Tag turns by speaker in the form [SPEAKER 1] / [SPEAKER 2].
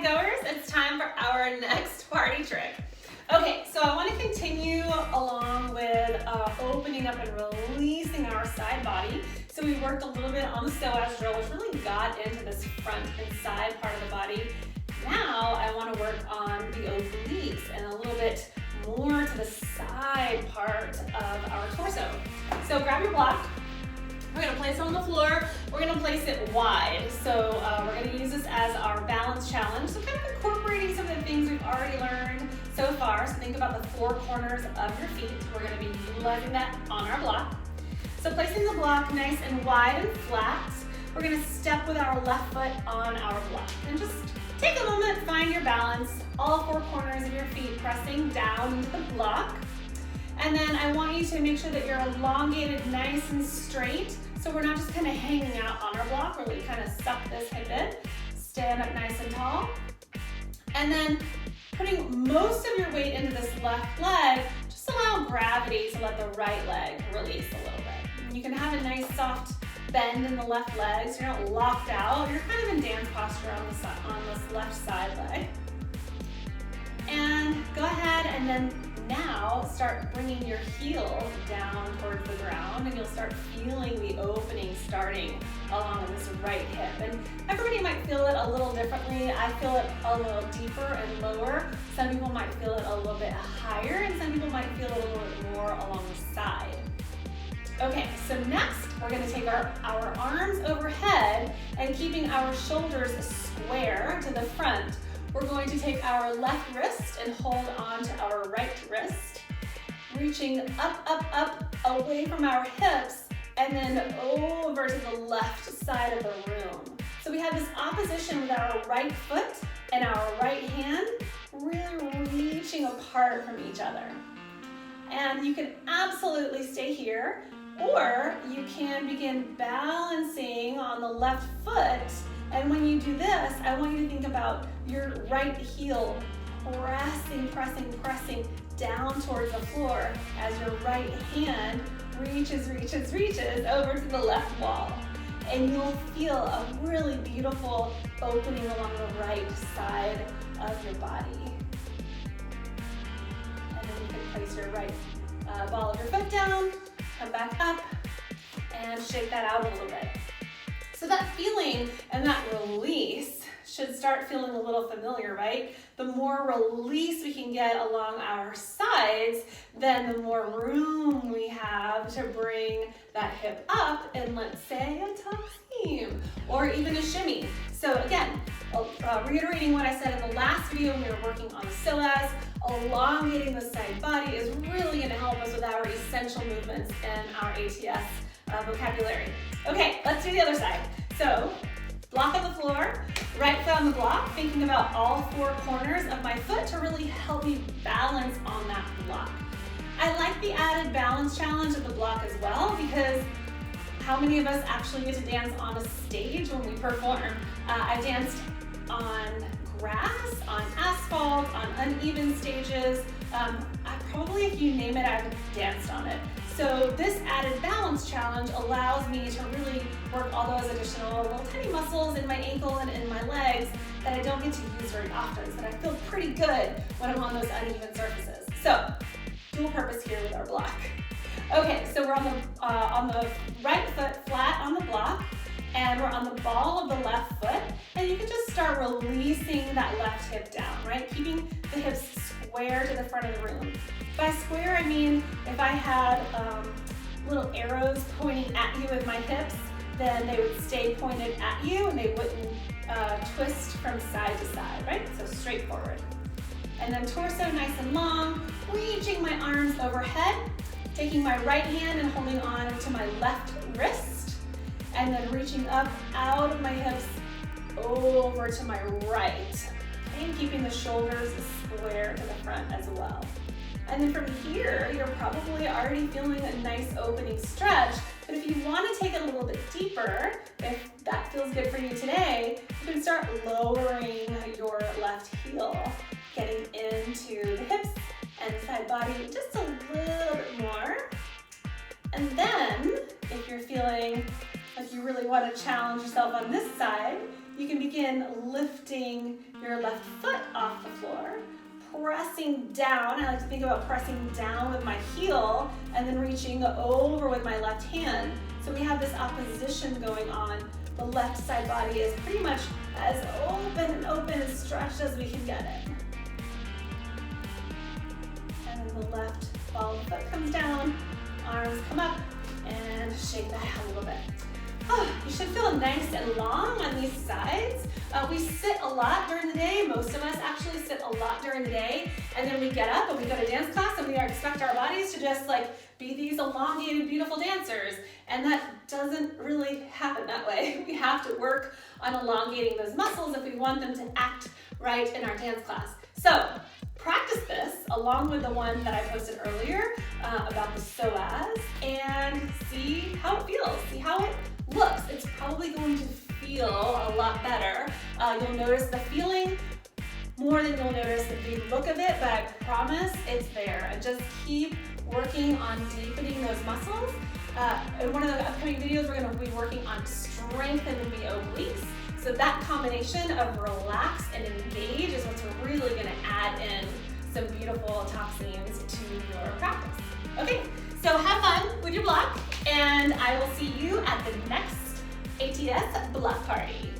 [SPEAKER 1] goers, it's time for our next party trick. Okay, so I want to continue along with opening up and releasing our side body. So we worked a little bit on the psoas drill, which really got into this front and side part of the body. Now I want to work on the obliques and a little bit more to the side part of our torso. So grab your block. We're going to place it on the floor. We're going to place it wide. So we're going to use this as our balance challenge. So kind of incorporating some of the things we've already learned so far. So think about the four corners of your feet. We're going to be utilizing that on our block. So placing the block nice and wide and flat, we're going to step with our left foot on our block. And just take a moment, find your balance, all four corners of your feet pressing down into the block. And then I want you to make sure that you're elongated nice and straight. So we're not just kind of hanging out on our block, really kind of suck this hip in, stand up nice and tall. And then putting most of your weight into this left leg, just allow gravity to let the right leg release a little bit. You can have a nice soft bend in the left leg, so you're not locked out. You're kind of in dance posture on this left side leg. And go ahead and then now start bringing your heel down towards the ground, and you'll start feeling the opening starting along this right hip. And everybody might feel it a little differently. I feel it a little deeper and lower. Some people might feel it a little bit higher, and some people might feel it a little bit more along the side. Okay, so next we're going to take our arms overhead and keeping our shoulders square to the front. We're going to take our left wrist and hold on to our right wrist, reaching up, up, up, away from our hips, and then over to the left side of the room. So we have this opposition with our right foot and our right hand, really reaching apart from each other. And you can absolutely stay here, or you can begin balancing on the left foot. And when you do this, I want you to think about your right heel pressing, pressing, pressing down towards the floor as your right hand reaches, reaches, reaches over to the left wall. And you'll feel a really beautiful opening along the right side of your body. And then you can place your right ball of your foot down, come back up, and shake that out a little bit. So that feeling and that release should start feeling a little familiar, right? The more release we can get along our sides, then the more room we have to bring that hip up in, let's say, a Taxeem or even a shimmy. So again, reiterating what I said in the last video when we were working on the psoas, elongating the side body is really going to help us with our essential movements in our ATS vocabulary. Okay, let's do the other side. So, block on the floor, right foot on the block, thinking about all four corners of my foot to really help me balance on that block. I like the added balance challenge of the block as well, because how many of us actually get to dance on a stage when we perform? I danced on grass, on asphalt, on uneven stages. Probably, if you name it, I've danced on it. So this added balance challenge allows me to really work all those additional little tiny muscles in my ankle and in my legs that I don't get to use very often, so that I feel pretty good when I'm on those uneven surfaces. So, dual purpose here with our block. Okay, so we're on the right foot flat on the block, and we're on the ball of the left foot, and you can just start releasing that left hip down, right? Keeping the hips square to the front of the room. By square, I mean if I had little arrows pointing at you with my hips, then they would stay pointed at you and they wouldn't twist from side to side, right? So straightforward. And then torso nice and long, reaching my arms overhead, taking my right hand and holding on to my left wrist, and then reaching up out of my hips over to my right, and keeping the shoulders square to the front as well. And then from here, you're probably already feeling a nice opening stretch, but if you want to take it a little bit deeper, if that feels good for you today, you can start lowering your left heel, getting into the hips and the side body just a little bit more. And then, if you're feeling like you really want to challenge yourself on this side, you can begin lifting your left foot off the floor, pressing down. I like to think about pressing down with my heel and then reaching over with my left hand. So we have this opposition going on. The left side body is pretty much as open and stretched as we can get it. And then the left ball of the foot comes down, arms come up, and shake that out a little bit. Oh, you should feel nice and long on these sides. We sit a lot during the day. Most of us actually sit a lot during the day, and then we get up and we go to dance class and we expect our bodies to just like be these elongated, beautiful dancers. And that doesn't really happen that way. We have to work on elongating those muscles if we want them to act right in our dance class. So practice this along with the one that I posted earlier about the psoas and see how it feels, see how it looks. It's probably going to feel a lot better. You'll notice the feeling more than you'll notice the look of it, but I promise it's there. And just keep working on deepening those muscles. In one of the upcoming videos, we're going to be working on strengthening the obliques. So that combination of relax and engage is what's really going to add in some beautiful Taxeems to your practice. Okay, so have fun with your block, and I will see you at the next ATS block party.